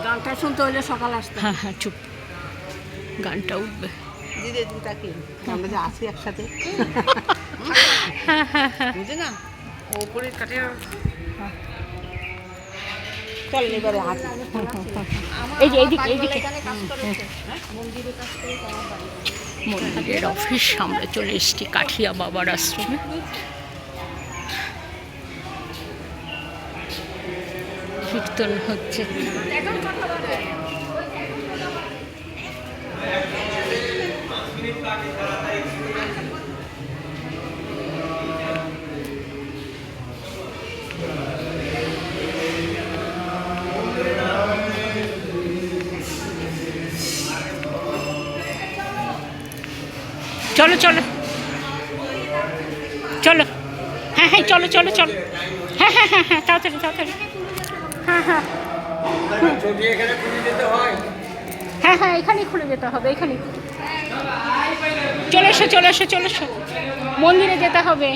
গানটা শুনতে হলে সকাল আসতে। হ্যাঁ হ্যাঁ চুপ, গানটা উঠবে। দিদি তুমি তাকে আমরা যে আছি একসাথে বুঝে না ওপরে কাটে। চল এবারে হাত এই যে এইদিকে এইদিকে মন্দিরের অফিস আমরা চলে এসেছি কাঠিয়া বাবার আশ্রমে। কীর্তন হচ্ছে। চলো চলো চলো, হ্যাঁ হ্যাঁ চলো চলো চলো, হ্যাঁ হ্যাঁ হ্যাঁ হ্যাঁ তাড়াতাড়ি তাড়াতাড়ি, হ্যাঁ হ্যাঁ হ্যাঁ হ্যাঁ এখানেই খুলে যেতে হবে, এখানেই। চলে এসো চলে এসো চলে এসো, মন্দিরে যেতে হবে।